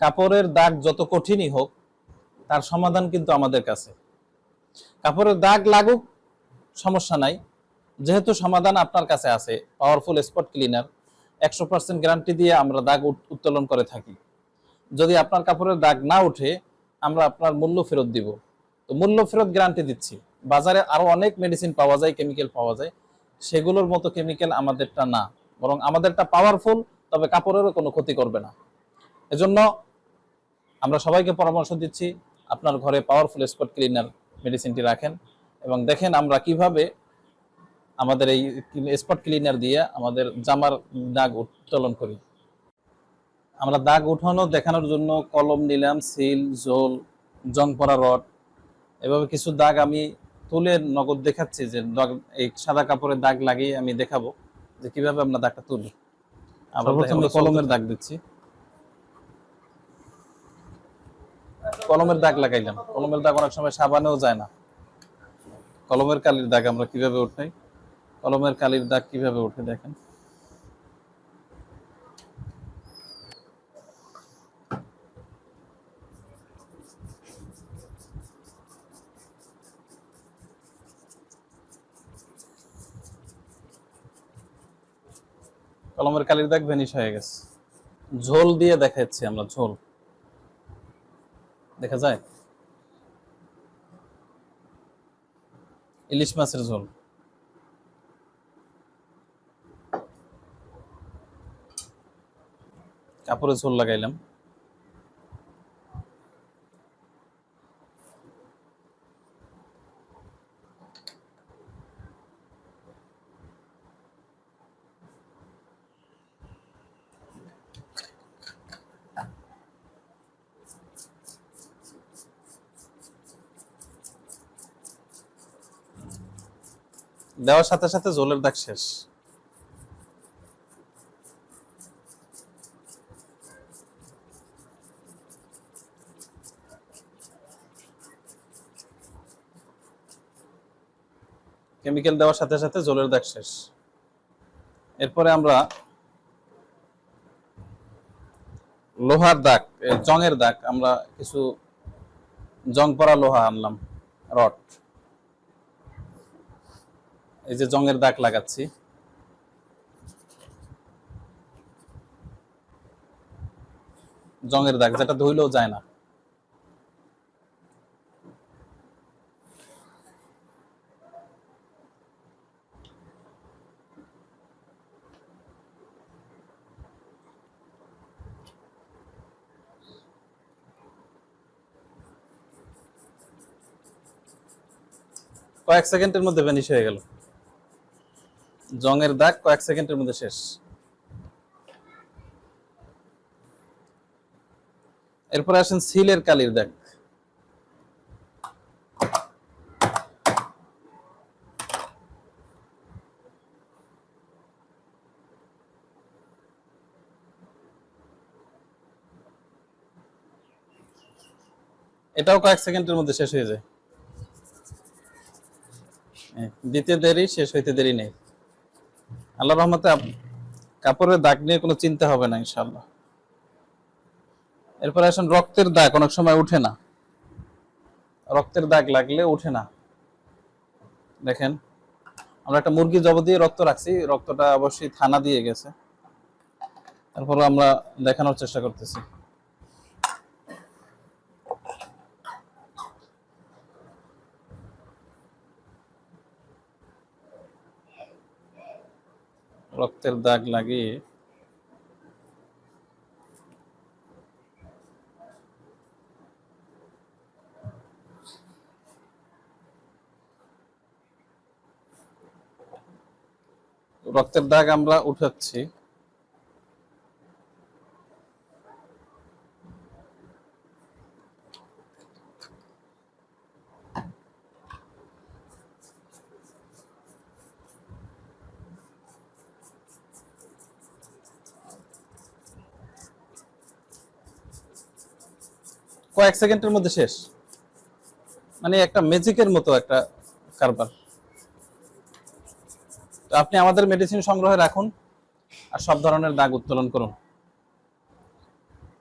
কাপড়ের দাগ যত কঠিনই হোক, তার সমাধান কিন্তু আমাদের কাছে। কাপড়ের দাগ লাগুক, সমস্যা নাই, যেহেতু সমাধান আপনার কাছে আছে। পাওয়ারফুল স্পট ক্লিনার 100% গ্যারান্টি দিয়ে আমরা দাগ উত্তোলন করে থাকি। যদি আপনার কাপড়ের দাগ না উঠে, আমরা আপনার মূল্য ফেরত দিব। তো মূল্য ফেরত গ্যারান্টি দিচ্ছি। বাজারে আরো অনেক মেডিসিন পাওয়া যায়, কেমিক্যাল পাওয়া যায়, সেগুলোর মতো কেমিক্যাল আমাদেরটা না, বরং আমাদেরটা পাওয়ারফুল, তবে কাপড়েরও কোনো ক্ষতি করবে না। এজন্য আমরা সবাইকে পরামর্শ দিচ্ছি, আপনার ঘরে পাওয়ারফুল স্পট ক্লিনার মেডিসিনটি রাখেন এবং দেখেন আমরা কিভাবে আমাদের এই স্পট ক্লিনার দিয়ে আমাদের জামার দাগ উত্তোলন করি। আমরা দাগ উঠানো দেখানোর জন্য কলম নিলাম, সিল, জোল, জং পড়া রড, এভাবে কিছু দাগ আমি তুলে নগদ দেখাচ্ছি যে এই সাদা কাপড়ের দাগ লাগিয়ে আমি দেখাবো যে কিভাবে আমরা দাগটা তুলি। আবার প্রথমে কলমের দাগ দিচ্ছি, কলমের দাগ লাগাইলাম। কলমের দাগ অনেক সময় সাবানেও যায় না। কলমের কালির দাগ আমরা কিভাবে উঠাই, কলমের কালির দাগ কিভাবে উঠে দেখেন। কলমের কালির দাগ ভ্যানিশ হয়ে গেছে। ঝোল দিয়ে দেখাচ্ছি আমরা, ঝোল দেখা যায়, ইলিশ মাছের ঝোল। কাপড়ে ঝোল লাগাইলাম। দেওয়ার সাথে সাথে ঝোলের দাগ শেষ। কেমিক্যাল দেওয়ার সাথে সাথে ঝোলের দাগ শেষ। এরপরে আমরা লোহার দাগ, জংয়ের দাগ, আমরা কিছু জং পড়া লোহা আনলাম, রড, এই যে জংয়ের দাগ লাগাচ্ছি। জংয়ের দাগ যেটা ধুইলেও যায় না। কয়েক সেকেন্ডের মধ্যে ভ্যানিশ হয়ে গেল। জংয়ের দাগ কয়েক সেকেন্ডের মধ্যে শেষ। এরপরে আসেন সিলের কালির দাগ। এটাও কয়েক সেকেন্ডের মধ্যে শেষ হয়ে যায়। দিতে দেরি, শেষ হইতে দেরি নেই। আল্লাহর রহমতে কাপড়ের দাগ নিয়ে কোনো চিন্তা হবে না ইনশাআল্লাহ। এরপরে আসেন রক্তের দাগ, অনেক সময় উঠে না। রক্তের দাগ লাগলে উঠে না। দেখেন আমরা একটা মুরগি জব দিয়ে রক্ত রাখছি, রক্তটা অবশ্যই থানা দিয়ে গেছে, তারপর আমরা দেখানোর চেষ্টা করতেছি। রক্তের দাগ লাগিয়ে রক্তের দাগ আমরা উঠাচ্ছি। কয়েক সেকেন্ডের মধ্যে শেষ, মানে একটা ম্যাজিকের মতো একটা কারবার। তো আপনি আমাদের মেডিসিন সংগ্রহে রাখুন আর সব ধরনের দাগ উত্তোলন করুন।